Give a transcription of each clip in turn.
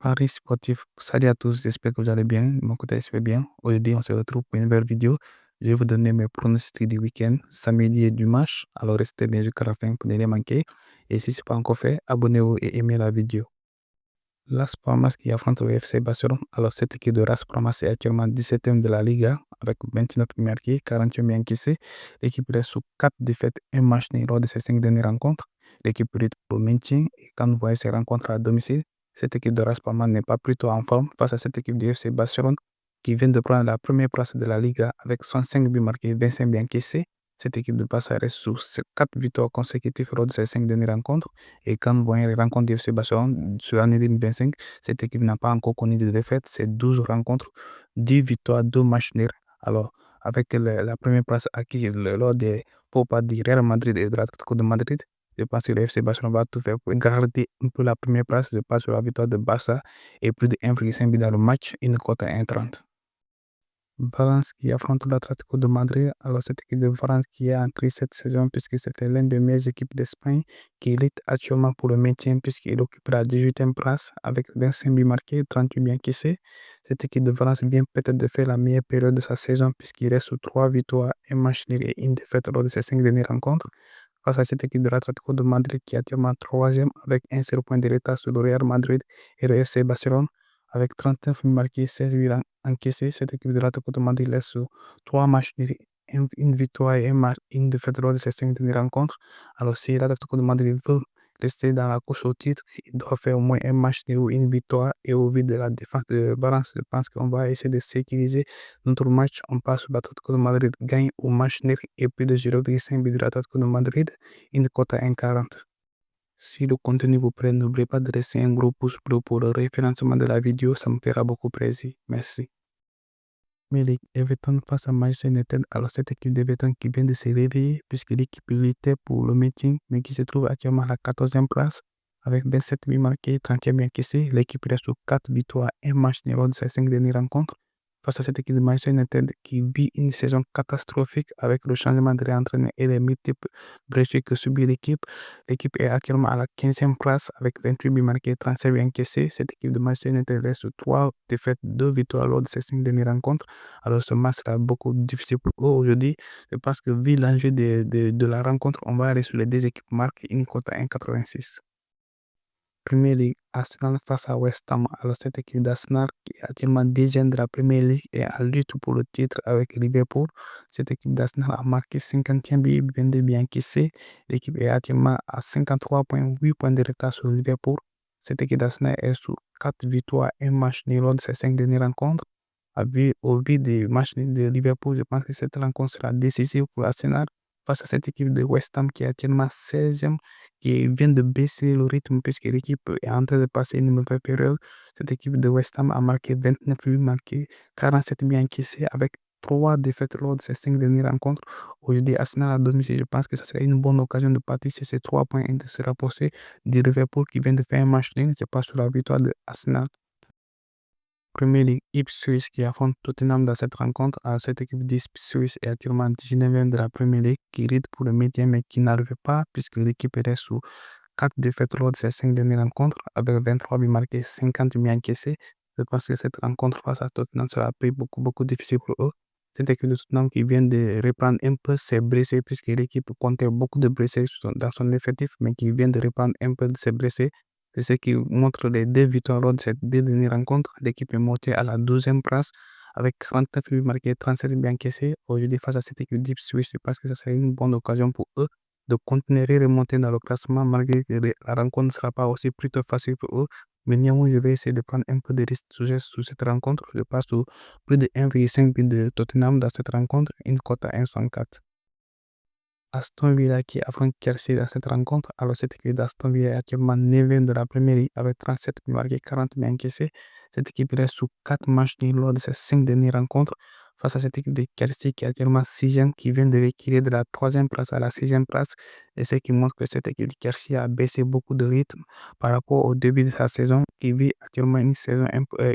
Paris sportif, salut à tous, j'espère que vous allez bien. De mon côté, je vais bien. Aujourd'hui, on se retrouve pour une nouvelle vidéo. Je vais vous donner mes pronostics du week-end, samedi et dimanche. Alors restez bien jusqu'à la fin pour ne rien manquer. Et si ce n'est pas encore fait, abonnez-vous et aimez la vidéo. Las Palmas qui affronte le FC Barcelone. Alors cette équipe de Las Palmas est actuellement 17e de la Liga avec 29 buts marqués, 48 buts encaissés. L'équipe reste sous 4 défaites et un match nul lors de ses 5 dernières rencontres. L'équipe lutte pour le maintien et quand vous voyez ses rencontres à domicile, cette équipe de Las Palmas n'est pas plutôt en forme face à cette équipe du FC Barcelone qui vient de prendre la première place de la Liga avec 65 buts marqués, 25 buts encaissés. Cette équipe de Barça reste sous 4 victoires consécutives lors de ses 5 dernières rencontres. Et quand vous voyez les rencontres du FC Barcelone sur l'année 2025, cette équipe n'a pas encore connu de défaite. C'est 12 rencontres, 10 victoires, 2 matchs nuls. Alors, avec la première place acquise lors des Copa du Real Madrid et de l'Atlético de Madrid, je pense que le FC Barcelone va tout faire pour garder un peu la première place. Je passe sur la victoire de Barça et plus de 1,5 but dans le match, une cote à 1,30. Valence qui affronte l'Atlético de Madrid. Alors, cette équipe de Valence qui est entrée cette saison puisque c'était l'une des meilleures équipes d'Espagne qui lutte actuellement pour le maintien puisqu'il occupe la 18e place avec 25 buts marqués, 38 buts encaissés. Cette équipe de Valence vient peut-être de faire la meilleure période de sa saison puisqu'il reste sous 3 victoires, un match nul et une défaite lors de ses 5 dernières rencontres. Face à cette équipe de l'Atlético de Madrid qui est actuellement 3e avec un seul point de retard sur le Real Madrid et le FC Barcelone. Avec 39 buts marqués, 16 buts encaissés, cette équipe de l'Atlético de Madrid laisse sur 3 matchs nuls, une victoire et un match, une défaite lors de ces 5 dernières rencontres. Alors si l'Atlético de Madrid veut rester dans la course au titre, il doit faire au moins un match nul ou une victoire. Et au vu de la défense de Valence, je pense qu'on va essayer de sécuriser notre match. On passe sur l'Atlético de Madrid gagne au match nul et plus de 0,5 buts de l'Atlético de Madrid, une cote à 1,40. Si le contenu vous plaît, n'oubliez pas de laisser un gros pouce bleu pour le référencement de la vidéo, ça me fera beaucoup plaisir. Merci. Mais Everton face à Manchester United, alors cette équipe d'Everton qui vient de se réveiller puisque l'équipe luttait pour le meeting mais qui se trouve actuellement à la 14e place avec 27 buts marqués, 31 buts encaissés. L'équipe reste sur 4 victoires, un match nul lors de ses 5 dernières rencontres. Face à cette équipe de Manchester United qui vit une saison catastrophique avec le changement de réentraîneur et les multiples blessures que subit l'équipe. L'équipe est actuellement à la 15e place avec 28 buts marqués, 37 buts encaissés. Cette équipe de Manchester United reste sur 3 défaites, 2 victoires lors de ses 5 dernières rencontres. Alors ce match sera beaucoup difficile pour eux aujourd'hui. Je pense que vu l'enjeu de la rencontre, on va aller sur les deux équipes marquées une cote à 1,86. Premier League, Arsenal face à West Ham. Alors cette équipe d'Arsenal qui est actuellement deuxième de la Premier League et en lutte pour le titre avec Liverpool. Cette équipe d'Arsenal a marqué 51 buts, 22 buts encaissés. L'équipe est actuellement à 53,8 points de retard sur Liverpool. Cette équipe d'Arsenal est sur 4 victoires et un match nul lors de ses 5 dernières rencontres. Au vu des matchs nuls de Liverpool, je pense que cette rencontre sera décisive pour Arsenal face à cette équipe de West Ham qui est actuellement 16e, qui vient de baisser le rythme puisque l'équipe est en train de passer une mauvaise période. Cette équipe de West Ham a marqué 29 buts marqués, 47 buts encaissés avec 3 défaites lors de ces 5 dernières rencontres. Aujourd'hui, Arsenal à domicile, je pense que ce serait une bonne occasion de partir sur ces 3 points et de se rapprocher du Liverpool qui vient de faire un match nul. Je passe sur la victoire de Arsenal. Premier League, Ipswich qui affronte Tottenham dans cette rencontre. Alors, cette équipe d'Ipswich est actuellement 19e de la Premier League qui lutte pour le maintien mais qui n'arrive pas puisque l'équipe reste sous 4 défaites lors de ses 5 dernières rencontres avec 23 buts marqués, 50 buts encaissés. Je pense que cette rencontre face à Tottenham sera beaucoup difficile pour eux. Cette équipe de Tottenham qui vient de reprendre un peu ses blessés puisque l'équipe comptait beaucoup de blessés dans son effectif mais qui vient de reprendre un peu de ses blessés. C'est ce qui montre les 2 victoires lors de cette deux dernières rencontres. L'équipe est montée à la 12e place avec 39 buts marqués, 37 buts encaissés. Aujourd'hui, face à cette équipe d'Ipswich, je pense que ça serait une bonne occasion pour eux de continuer à remonter dans le classement malgré que la rencontre ne sera pas aussi plutôt facile pour eux. Mais néanmoins, je vais essayer de prendre un peu de risque sur cette rencontre. Je passe sur plus de 1,5 but de Tottenham dans cette rencontre, une cote à 1,64. Aston Villa qui affronte Chelsea dans cette rencontre. Alors, cette équipe d'Aston Villa est actuellement 9e de la Première Ligue avec 37 buts marqués, 40 buts encaissés. Cette équipe reste sous 4 matchs nuls lors de ses 5 dernières rencontres face à cette équipe de Chelsea qui est actuellement 6e, qui vient de reculer de la 3e place à la 6e place. Et ce qui montre que cette équipe de Chelsea a baissé beaucoup de rythme par rapport au début de sa saison, qui vit actuellement une saison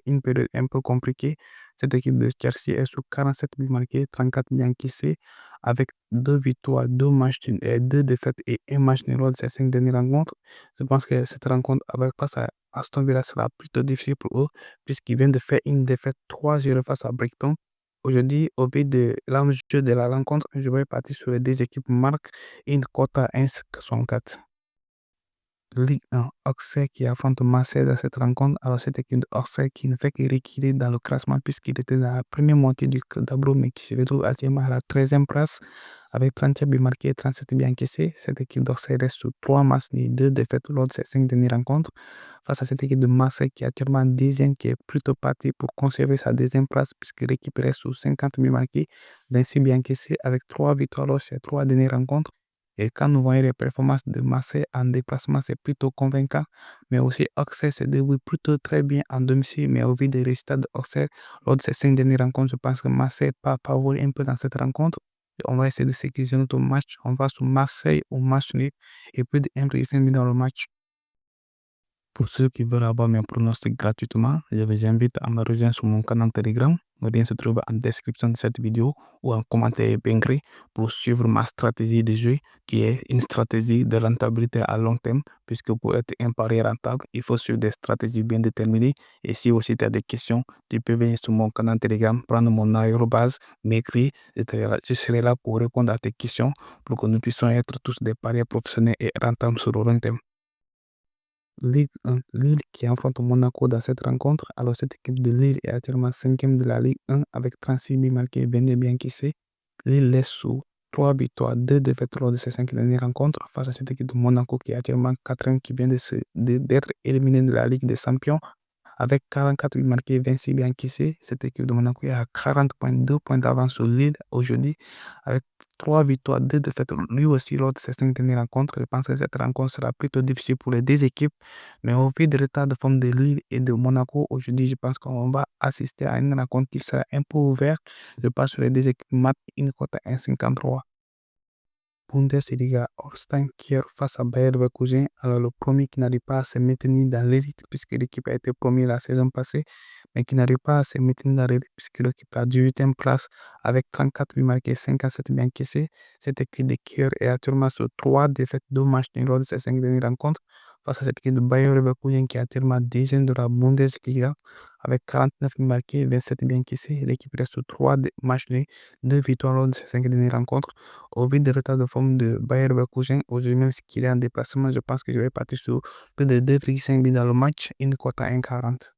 une période un peu compliquée. Cette équipe de Chelsea est sous 47 buts marqués, 34 buts encaissés avec 2 victoires, 2 matchs nuls et 2 défaites et un match nul lors de ces 5 dernières rencontres. Je pense que cette rencontre avec face à Aston Villa sera plutôt difficile pour eux puisqu'ils viennent de faire une défaite 3-0 face à Brighton. Aujourd'hui, au but de l'enjeu de la rencontre, je vais partir sur les deux équipes marquent une cote à 1,64. Ligue 1, Auxerre qui affronte Marseille dans cette rencontre. Alors, cette équipe de Auxerre qui ne fait que reculer dans le classement puisqu'il était dans la première moitié du tableau, mais qui se retrouve actuellement à la 13e place avec 37 buts marqués et 37 buts encaissés. Cette équipe d'Auxerre reste sur 3 matchs et 2 défaites lors de ses 5 dernières rencontres. Face à cette équipe de Marseille qui est actuellement 10e, qui est plutôt partie pour conserver sa deuxième place puisque l'équipe reste sur 50 buts marqués, 26 buts encaissés avec 3 victoires lors de ses 3 dernières rencontres. Et quand nous voyons les performances de Marseille en déplacement, c'est plutôt convaincant. Mais aussi, Auxerre se débrouille plutôt très bien en domicile. Mais au vu des résultats de Auxerre, lors de ces 5 dernières rencontres, je pense que Marseille part favori un peu dans cette rencontre. Et on va essayer de sécuriser notre match. On va sur Marseille au match nul et plus de 1,5 but dans le match. Pour ceux qui veulent avoir mes pronostics gratuitement, je vous invite à me rejoindre sur mon canal Telegram. Le lien se trouve en description de cette vidéo ou en commentaire épinglé pour suivre ma stratégie de jeu qui est une stratégie de rentabilité à long terme puisque pour être un pari rentable, il faut suivre des stratégies bien déterminées. Et si aussi tu as des questions, tu peux venir sur mon canal Telegram, prendre mon base, m'écrire. Je serai là pour répondre à tes questions pour que nous puissions être tous des paris professionnels et rentables sur le long terme. Ligue 1, Lille qui affronte Monaco dans cette rencontre. Alors, cette équipe de Lille est actuellement 5e de la Ligue 1 avec 36 buts marqués et 22 buts encaissés. Lille laisse sous 3 victoires, 2 défaites lors de ces 5 dernières rencontres face à cette équipe de Monaco qui est actuellement 4e, qui vient d'être éliminée de la Ligue des Champions avec 44 buts marqués et 26 buts encaissés. Cette équipe de Monaco est à 40 points, 2 points d'avance sur Lille aujourd'hui avec 3 victoires, 2 défaites. Lui aussi, lors de ces 5 dernières rencontres, je pense que cette rencontre sera plutôt difficile pour les deux équipes. Mais au vu du retard de forme de Lille et de Monaco, aujourd'hui, je pense qu'on va assister à une rencontre qui sera un peu ouverte. Je pense que les deux équipes marquent une cote à 1,53. Bundesliga, Holstein Kiel face à Bayer Leverkusen. Alors, le premier qui n'arrive pas à se maintenir dans l'élite, puisque l'équipe a été première la saison passée, mais qui n'arrive pas à se maintenir dans l'élite, puisque l'équipe a 18e place avec 34 buts marqués, 57 buts encaissés. Cette équipe de Kiel est actuellement sur 3 défaites, 2 matchs nuls lors de ces 5 dernières rencontres. Face à cette équipe de Bayer Leverkusen qui est actuellement 10e de la Bundesliga avec 49 buts marqués, 27 buts encaissés. L'équipe reste sur 3 matchs nuls, 2 victoires lors de ces 5 dernières rencontres. Au vu du retard de forme de Bayer Leverkusen, aujourd'hui même s'il est en déplacement, je pense que je vais partir sur plus de 2,5 buts dans le match, une cote à 1,40.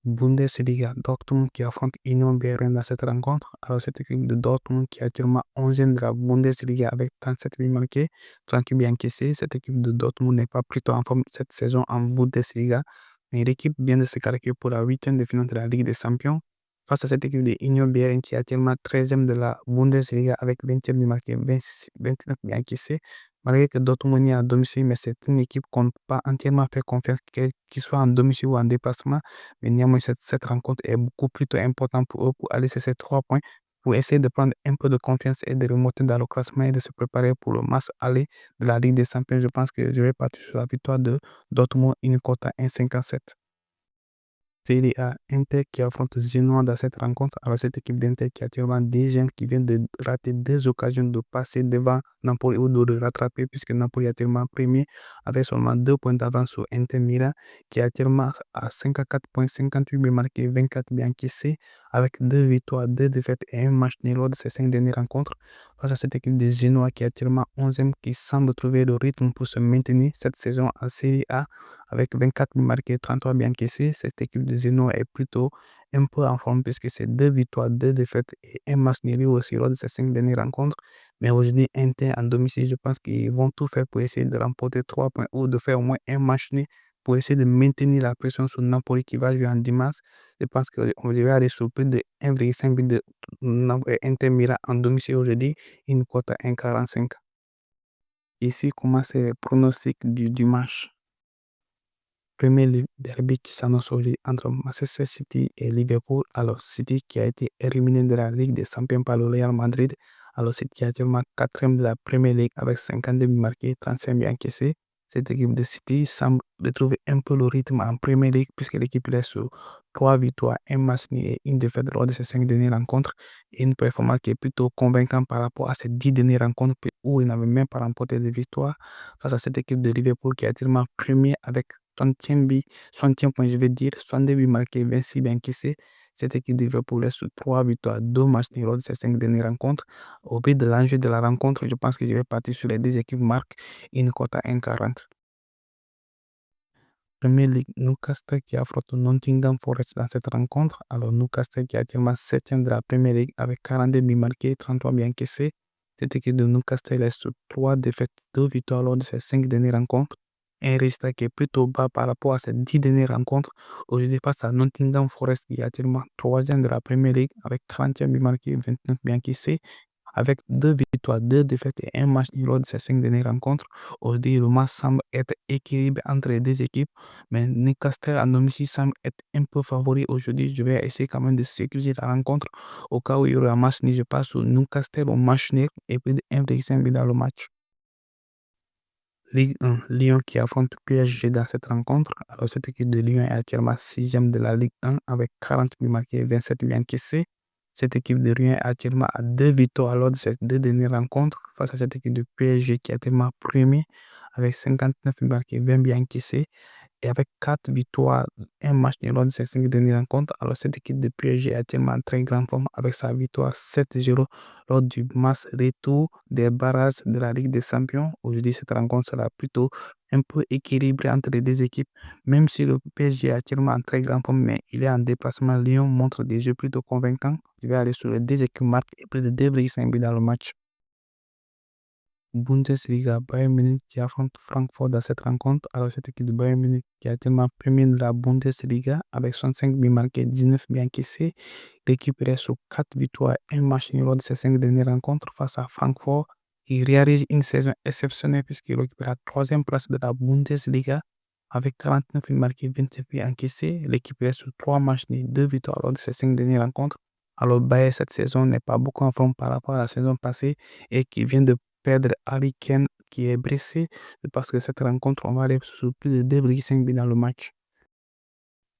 Bundesliga, Dortmund qui affronte Union Berlin dans cette rencontre. Alors cette équipe de Dortmund qui est actuellement 11e de la Bundesliga avec 37 buts marqués, 38 buts encaissés. Cette équipe de Dortmund n'est pas plutôt en forme cette saison en Bundesliga, mais l'équipe vient de se qualifier pour la 8e de finale de la Ligue des Champions. Face à cette équipe de Union Berlin qui est actuellement 13e de la Bundesliga avec 27 buts marqués, 29 buts encaissés. Malgré que Dortmund est à domicile, mais c'est une équipe qu'on ne peut pas entièrement faire confiance, qu'il soit en domicile ou en déplacement. Mais néanmoins, cette rencontre est beaucoup plutôt importante pour eux pour aller sur ces 3 points, pour essayer de prendre un peu de confiance et de remonter dans le classement et de se préparer pour le match aller de la Ligue des Champions. Je pense que je vais partir sur la victoire de Dortmund, une cote à 1,57. Serie A, Inter qui affronte Genoa dans cette rencontre. Alors cette équipe d'Inter qui est actuellement deuxième, qui vient de rater 2 occasions de passer devant Napoli ou de le rattraper puisque Napoli est actuellement premier avec seulement 2 points d'avance sur Inter Milan qui est actuellement à 54 points, 58 buts marqués, 24 buts encaissés avec 2 victoires, 2 défaites et un match nul lors de ces 5 dernières rencontres. Face à cette équipe de Genoa qui est actuellement 11e, qui semble trouver le rythme pour se maintenir cette saison en Serie A avec 24 buts marqués, 33 buts encaissés. Cette équipe de Genoa est plutôt un peu en forme puisque c'est 2 victoires, 2 défaites et un match nul aussi lors de ces 5 dernières rencontres. Mais aujourd'hui, Inter en domicile, je pense qu'ils vont tout faire pour essayer de remporter 3 points ou de faire au moins un match nul pour essayer de maintenir la pression sur Napoli qui va jouer en dimanche. Je pense qu'on devrait aller sur plus de 1,5 but de Inter Milan en domicile aujourd'hui, une cote à 1,45. Ici commence les pronostics du match. Premier derby qui s'annonce aujourd'hui entre Manchester City et Liverpool. Alors, City qui a été éliminé de la Ligue des Champions par le Real Madrid. Alors, City est actuellement 4e de la Premier League avec 52 buts marqués, 35 buts encaissés. Cette équipe de City semble retrouver un peu le rythme en Premier League puisque l'équipe est sur 3 victoires, un match nul et une défaite lors de ces 5 dernières rencontres. Et une performance qui est plutôt convaincante par rapport à ces 10 dernières rencontres où il n'avait même pas remporté de victoire face à cette équipe de Liverpool qui est actuellement premier avec 60e but, 60e point, je vais dire, 62 buts marqués, 26 buts encaissés. Cette équipe de Liverpool est sur 3 victoires, 2 matchs nuls lors de ces 5 dernières rencontres. Au prix de l'enjeu de la rencontre, je pense que je vais partir sur les deux équipes marquent une cote à 1,40. Premier League, Newcastle qui affronte Nottingham Forest dans cette rencontre. Alors, Newcastle qui est actuellement 7e de la Premier League avec 42 buts marqués, 33 buts encaissés. Cette équipe de Newcastle est sur 3 défaites, 2 victoires lors de ces 5 dernières rencontres. Un résultat qui est plutôt bas par rapport à ces 10 dernières rencontres. Aujourd'hui, face à Nottingham Forest qui est actuellement 3e de la Premier League avec 31 buts marqués, 29 buts encaissés. Avec 2 victoires, 2 défaites et un match nul lors de ces 5 dernières rencontres, aujourd'hui, le match semble être équilibré entre les deux équipes, mais Newcastle à domicile semble être un peu favori aujourd'hui. Je vais essayer quand même de sécuriser la rencontre au cas où il y aura un match nul. Je passe sur Newcastle au match nul et puis de 1,5 but dans le match. Ligue 1, Lyon qui affronte PSG dans cette rencontre. Alors, cette équipe de Lyon est actuellement 6e de la Ligue 1 avec 40 buts marqués, 27 buts encaissés. Cette équipe de Lyon est actuellement à 2 victoires lors de ces 2 dernières rencontres face à cette équipe de PSG qui est actuellement premier avec 59 buts marqués, 20 buts encaissés. Et avec 4 victoires, un match nul lors de ces 5 dernières rencontres, alors cette équipe de PSG est actuellement en très grande forme avec sa victoire 7-0 lors du match retour des barrages de la Ligue des Champions. Aujourd'hui, cette rencontre sera plutôt un peu équilibrée entre les deux équipes, même si le PSG est actuellement en très grande forme, mais il est en déplacement. Lyon montre des jeux plutôt convaincants. Je vais aller sur les deux équipes marquent et plus de 2,5 buts dans le match. Bundesliga, Bayern Munich qui affronte Francfort dans cette rencontre. Alors, cette équipe de Bayern Munich qui est actuellement premier de la Bundesliga avec 65 buts marqués, 19 buts encaissés. L'équipe reste sur 4 victoires, un match nul lors de ces 5 dernières rencontres face à Francfort. Il réalise une saison exceptionnelle puisqu'il occupe la troisième place de la Bundesliga avec 49 buts marqués, 29 buts encaissés. L'équipe reste sur 3 matchs nuls, 2 victoires lors de ces 5 dernières rencontres. Alors, Bayern, cette saison n'est pas beaucoup en forme par rapport à la saison passée et qui vient de perdre Harry Kane qui est blessé parce que cette rencontre, on va aller sur plus de 2,5 buts dans le match.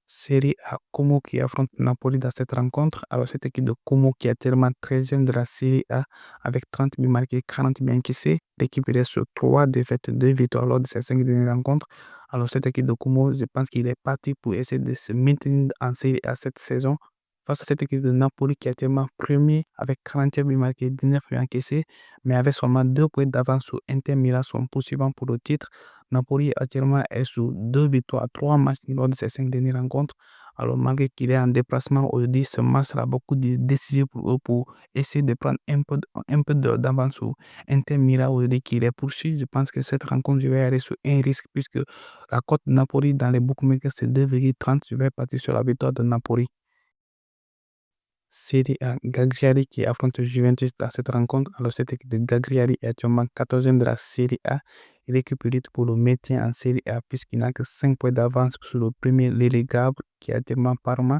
Série A, Como qui affronte Napoli dans cette rencontre. Alors, cette équipe de Como qui est tellement 13e de la Série A avec 30 buts marqués, 40 buts encaissés. L'équipe reste sur 3 défaites, 2 victoires lors de ces 5 dernières rencontres. Alors, cette équipe de Como, je pense qu'il est parti pour essayer de se maintenir en Série A cette saison face à cette équipe de Napoli qui est tellement premier avec 41 buts marqués, 19 buts encaissés, mais avec seulement 2 points d'avance sur Inter Milan, son poursuivant pour le titre. Napoli actuellement est sur 2 victoires, 3 matchs lors de ces 5 dernières rencontres. Alors, malgré qu'il est en déplacement aujourd'hui, ce match sera beaucoup décisif pour eux pour essayer de prendre d'avance sur Inter Milan aujourd'hui qui les poursuit. Je pense que cette rencontre, je vais aller sur un risque puisque la cote de Napoli dans les bookmakers, c'est 2,30. Je vais partir sur la victoire de Napoli. Serie A, Cagliari qui affronte Juventus dans cette rencontre. Alors, cette équipe de Cagliari est actuellement 14e de la Serie A. Il récupère pour le maintien en Serie A puisqu'il n'a que 5 points d'avance sur le premier relégable qui est actuellement Parma.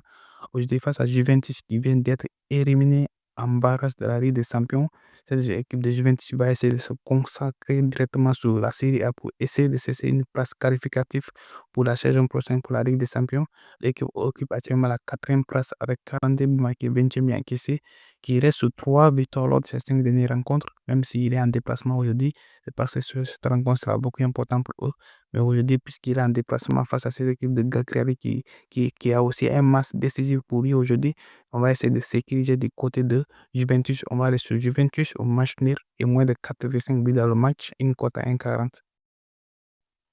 Aujourd'hui, face à Juventus qui vient d'être éliminé en barrage de la Ligue des Champions. Cette équipe de Juventus va essayer de se consacrer directement sur la Serie A pour essayer de cesser une place qualificative pour la saison prochaine pour la Ligue des Champions. L'équipe occupe actuellement la 4e place avec 42 buts marqués, 28 buts encaissés, qui reste sur 3 victoires lors de ces 5 dernières rencontres, même s'il est en déplacement aujourd'hui. C'est parce que cette rencontre sera beaucoup importante pour eux. Mais aujourd'hui, puisqu'il est en déplacement face à cette équipe de Cagliari qui a aussi un match décisif pour lui aujourd'hui, on va essayer de sécuriser du côté de Juventus. On va aller sur Juventus au match nul et moins de 4,5 buts dans le match, une cote à 1,40.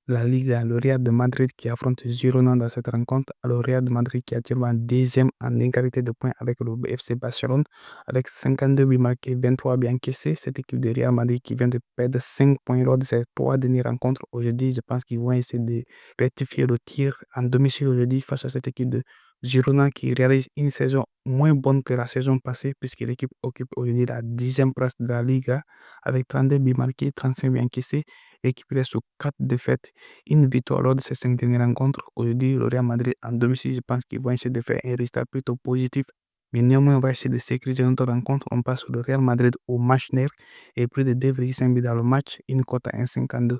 La Liga, le Real de Madrid qui affronte Girona dans cette rencontre. Alors, Real de Madrid qui est actuellement deuxième en égalité de points avec le FC Barcelone, avec 52 buts marqués, 23 buts encaissés. Cette équipe de Real Madrid qui vient de perdre 5 points lors de ces 3 dernières rencontres. Aujourd'hui, je pense qu'ils vont essayer de rectifier le tir en domicile aujourd'hui face à cette équipe de Girona qui réalise une saison moins bonne que la saison passée, puisque l'équipe occupe aujourd'hui la 10e place de la Liga avec 32 buts marqués, 35 buts encaissés. L'équipe reste sur 4 défaites, une victoire lors de ces 5 dernières rencontres. Aujourd'hui, le Real Madrid en domicile, je pense qu'ils vont essayer de faire un résultat plutôt positif. Mais néanmoins, on va essayer de sécuriser notre rencontre. On passe sur le Real Madrid au match nul et plus de 2,5 buts dans le match, une cote à 1,52.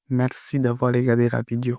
Merci d'avoir regardé la vidéo.